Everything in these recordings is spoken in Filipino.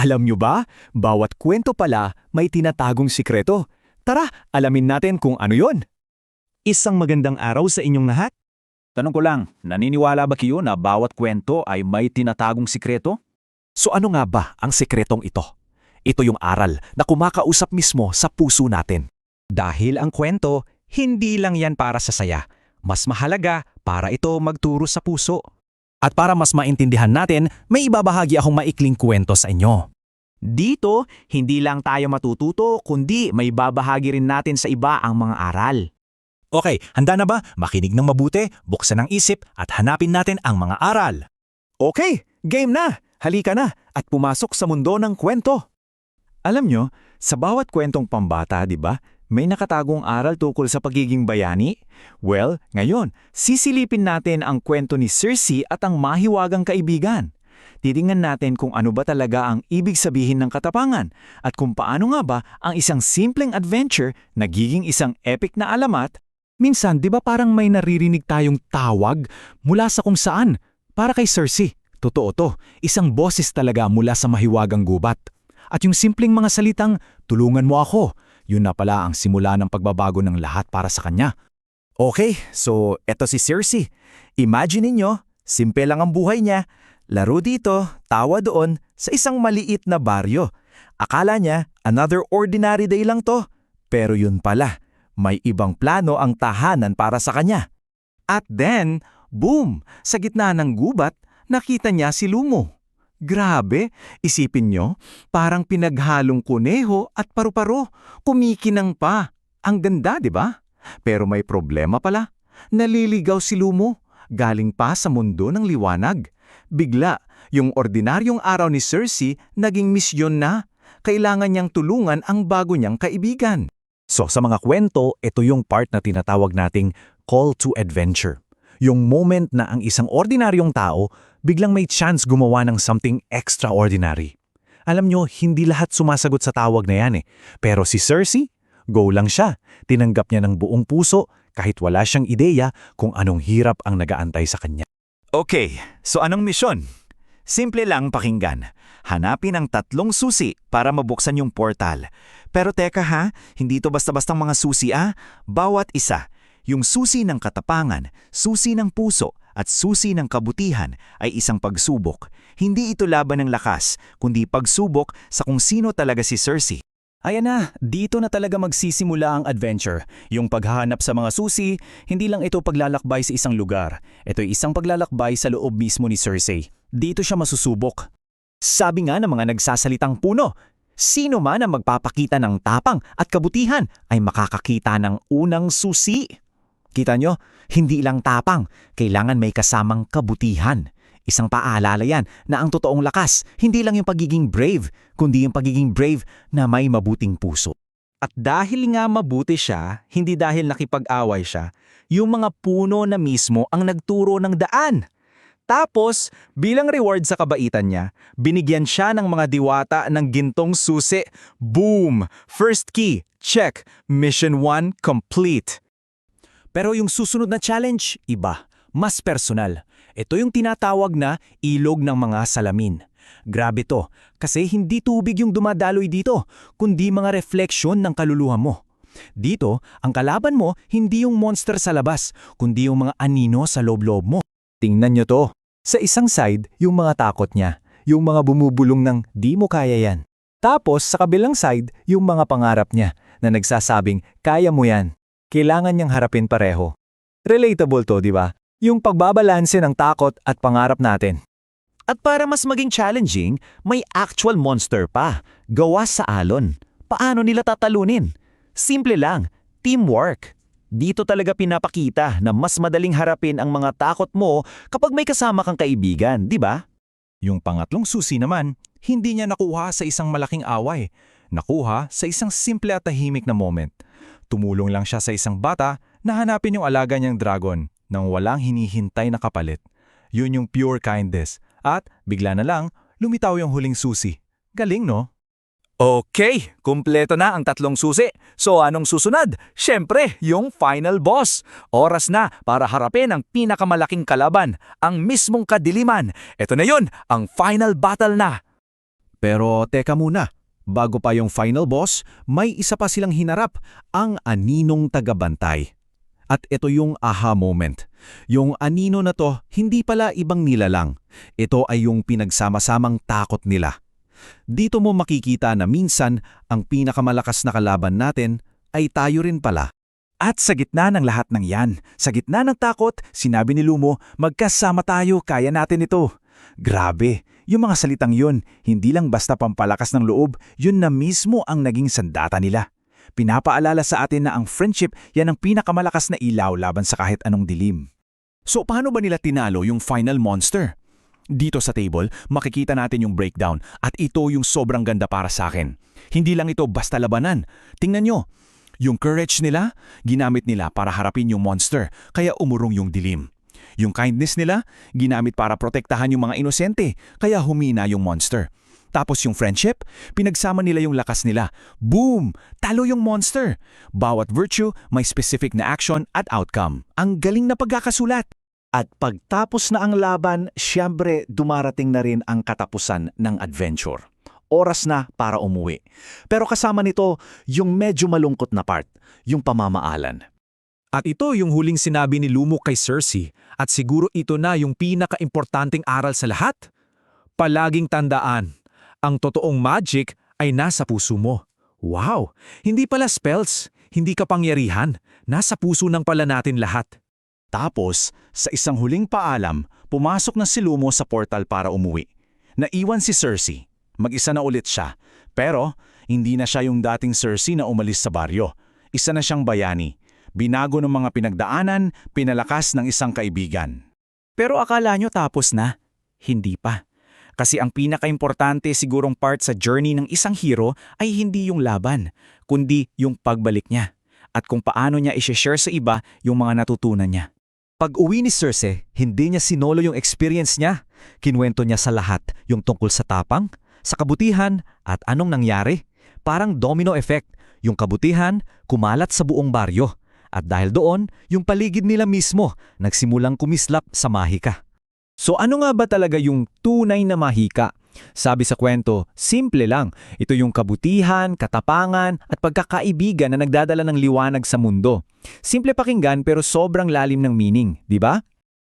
Alam nyo ba, bawat kwento pala may tinatagong sikreto. Tara, alamin natin kung ano yon. Isang magandang araw sa inyong lahat. Tanong ko lang, naniniwala ba kayo na bawat kwento ay may tinatagong sikreto? So ano nga ba ang sikretong ito? Ito yung aral na kumakausap mismo sa puso natin. Dahil ang kwento, hindi lang yan para sa saya. Mas mahalaga para ito magturo sa puso. At para mas maintindihan natin, may ibabahagi akong maikling kwento sa inyo. Dito, hindi lang tayo matututo, kundi may babahagi rin natin sa iba ang mga aral. Okay, handa na ba? Makinig ng mabuti, buksan ang isip at hanapin natin ang mga aral. Okay, game na! Halika na at pumasok sa mundo ng kwento. Alam nyo, sa bawat kwentong pambata, di ba, may nakatagong aral tungkol sa pagiging bayani? Well, ngayon, sisilipin natin ang kwento ni Circe at ang mahiwagang kaibigan. Titingnan natin kung ano ba talaga ang ibig sabihin ng katapangan at kung paano nga ba ang isang simpleng adventure nagiging isang epic na alamat. Minsan, di ba parang may naririnig tayong tawag mula sa kung saan? Para kay Circe, totoo to, isang boses talaga mula sa mahiwagang gubat. At yung simpleng mga salitang, tulungan mo ako, yun na pala ang simula ng pagbabago ng lahat para sa kanya. Okay, so eto si Circe. Imagine ninyo, simple lang ang buhay niya. Laro dito, tawa doon, sa isang maliit na baryo. Akala niya, another ordinary day lang to. Pero yun pala, may ibang plano ang tahanan para sa kanya. At then, boom! Sa gitna ng gubat, nakita niya si Lumo. Grabe, isipin nyo, parang pinaghalong kuneho at paru-paro, kumikinang pa. Ang ganda, di ba? Pero may problema pala. Naliligaw si Lumo, galing pa sa mundo ng liwanag. Bigla, yung ordinaryong araw ni Circe naging misyon na. Kailangan niyang tulungan ang bago niyang kaibigan. So sa mga kwento, ito yung part na tinatawag nating call to adventure. Yung moment na ang isang ordinaryong tao biglang may chance gumawa ng something extraordinary. Alam nyo, hindi lahat sumasagot sa tawag na yan eh. Pero si Circe, go lang siya. Tinanggap niya ng buong puso kahit wala siyang ideya kung anong hirap ang nagaantay sa kanya. Okay, so anong misyon? Simple lang pakinggan. Hanapin ang 3 susi para mabuksan yung portal. Pero teka ha, hindi ito basta-bastang mga susi Bawat isa. Yung susi ng katapangan, susi ng puso, at susi ng kabutihan ay isang pagsubok. Hindi ito laban ng lakas, kundi pagsubok sa kung sino talaga si Circe. Ayan na, dito na talaga magsisimula ang adventure. Yung paghahanap sa mga susi, hindi lang ito paglalakbay sa isang lugar. Ito'y isang paglalakbay sa loob mismo ni Circe. Dito siya masusubok. Sabi nga ng mga nagsasalitang puno, sino man ang magpapakita ng tapang at kabutihan ay makakakita ng unang susi. Kita nyo, hindi lang tapang, kailangan may kasamang kabutihan. Isang paalala yan na ang totoong lakas, hindi lang yung pagiging brave, kundi yung pagiging brave na may mabuting puso. At dahil nga mabuti siya, hindi dahil nakipag-away siya, yung mga puno na mismo ang nagturo ng daan. Tapos, bilang reward sa kabaitan niya, binigyan siya ng mga diwata ng gintong susi. Boom! First key, check. Mission 1 complete. Pero yung susunod na challenge, iba, mas personal. Ito yung tinatawag na ilog ng mga salamin. Grabe to, kasi hindi tubig yung dumadaloy dito, kundi mga refleksyon ng kaluluwa mo. Dito, ang kalaban mo hindi yung monster sa labas, kundi yung mga anino sa loob-loob mo. Tingnan nyo to. Sa isang side, yung mga takot niya, yung mga bumubulong ng di mo kaya yan. Tapos sa kabilang side, yung mga pangarap niya na nagsasabing kaya mo yan. Kailangan niyang harapin pareho. Relatable to, di ba? Yung pagbabalanse ng takot at pangarap natin. At para mas maging challenging, may actual monster pa. Gawa sa alon. Paano nila tatalunin? Simple lang, teamwork. Dito talaga pinapakita na mas madaling harapin ang mga takot mo kapag may kasama kang kaibigan, di ba? Yung pangatlong susi naman, hindi niya nakuha sa isang malaking away. Nakuha sa isang simple at tahimik na moment. Tumulong lang siya sa isang bata na hanapin yung alaga niyang dragon nang walang hinihintay na kapalit. Yun yung pure kindness. At bigla na lang, lumitaw yung huling susi. Galing, no? Okay, kumpleto na ang 3 susi. So anong susunod? Siyempre, yung final boss. Oras na para harapin ang pinakamalaking kalaban, ang mismong kadiliman. Ito na yun, ang final battle na. Pero teka muna, bago pa yung final boss, may isa pa silang hinarap, ang aninong tagabantay. At ito yung aha moment. Yung anino na to, hindi pala ibang nilalang. Ito ay yung pinagsama-samang takot nila. Dito mo makikita na minsan, ang pinakamalakas na kalaban natin ay tayo rin pala. At sa gitna ng lahat ng yan, sa gitna ng takot, sinabi ni Lumo, magkasama tayo, kaya natin ito. Grabe, yung mga salitang yun, hindi lang basta pampalakas ng loob, yun na mismo ang naging sandata nila. Pinapaalala sa atin na ang friendship, yan ang pinakamalakas na ilaw laban sa kahit anong dilim. So paano ba nila tinalo yung final monster? Dito sa table, makikita natin yung breakdown at ito yung sobrang ganda para sa akin. Hindi lang ito basta labanan. Tingnan nyo, yung courage nila, ginamit nila para harapin yung monster, kaya umurong yung dilim. Yung kindness nila, ginamit para protektahan yung mga inosente, kaya humina yung monster. Tapos yung friendship, pinagsama nila yung lakas nila. Boom! Talo yung monster! Bawat virtue may specific na action at outcome. Ang galing na pagkakasulat! At pagtapos na ang laban, siyempre dumarating na rin ang katapusan ng adventure. Oras na para umuwi. Pero kasama nito, yung medyo malungkot na part, yung pamamaalan. At ito yung huling sinabi ni Lumo kay Cersei, at siguro ito na yung pinaka-importanting aral sa lahat. Palaging tandaan, ang totoong magic ay nasa puso mo. Wow! Hindi pala spells, hindi kapangyarihan, nasa puso ng pala natin lahat. Tapos, sa isang huling paalam, pumasok na si Lumo sa portal para umuwi. Naiwan si Cersei. Mag-isa na ulit siya. Pero, hindi na siya yung dating Cersei na umalis sa baryo. Isa na siyang bayani. Binago ng mga pinagdaanan, pinalakas ng isang kaibigan. Pero akala nyo tapos na? Hindi pa. Kasi ang pinaka-importante sigurong part sa journey ng isang hero ay hindi yung laban, kundi yung pagbalik niya. At kung paano niya i-share sa iba yung mga natutunan niya. Pag-uwi ni Cersei, hindi niya sinolo yung experience niya. Kinuwento niya sa lahat yung tungkol sa tapang, sa kabutihan at anong nangyari. Parang domino effect, yung kabutihan kumalat sa buong baryo. At dahil doon, yung paligid nila mismo nagsimulang kumislap sa mahika. So ano nga ba talaga yung tunay na mahika? Sabi sa kwento, simple lang. Ito yung kabutihan, katapangan at pagkakaibigan na nagdadala ng liwanag sa mundo. Simple pakinggan pero sobrang lalim ng meaning, di ba?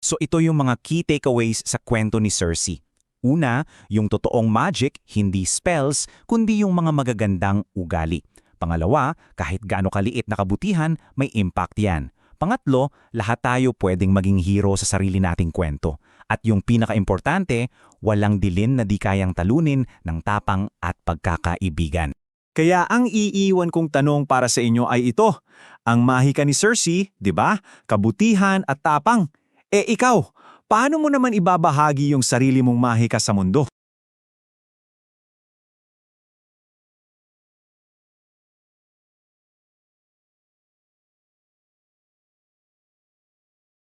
So ito yung mga key takeaways sa kwento ni Cersei. Una, yung totoong magic, hindi spells, kundi yung mga magagandang ugali. Pangalawa, kahit gaano kaliit na kabutihan, may impact yan. Pangatlo, lahat tayo pwedeng maging hero sa sarili nating kwento. At yung pinaka-importante, walang dilin na di kayang talunin ng tapang at pagkakaibigan. Kaya ang iiwan kong tanong para sa inyo ay ito. Ang mahika ni Cersei, di ba? Kabutihan at tapang. Ikaw, paano mo naman ibabahagi yung sarili mong mahika sa mundo?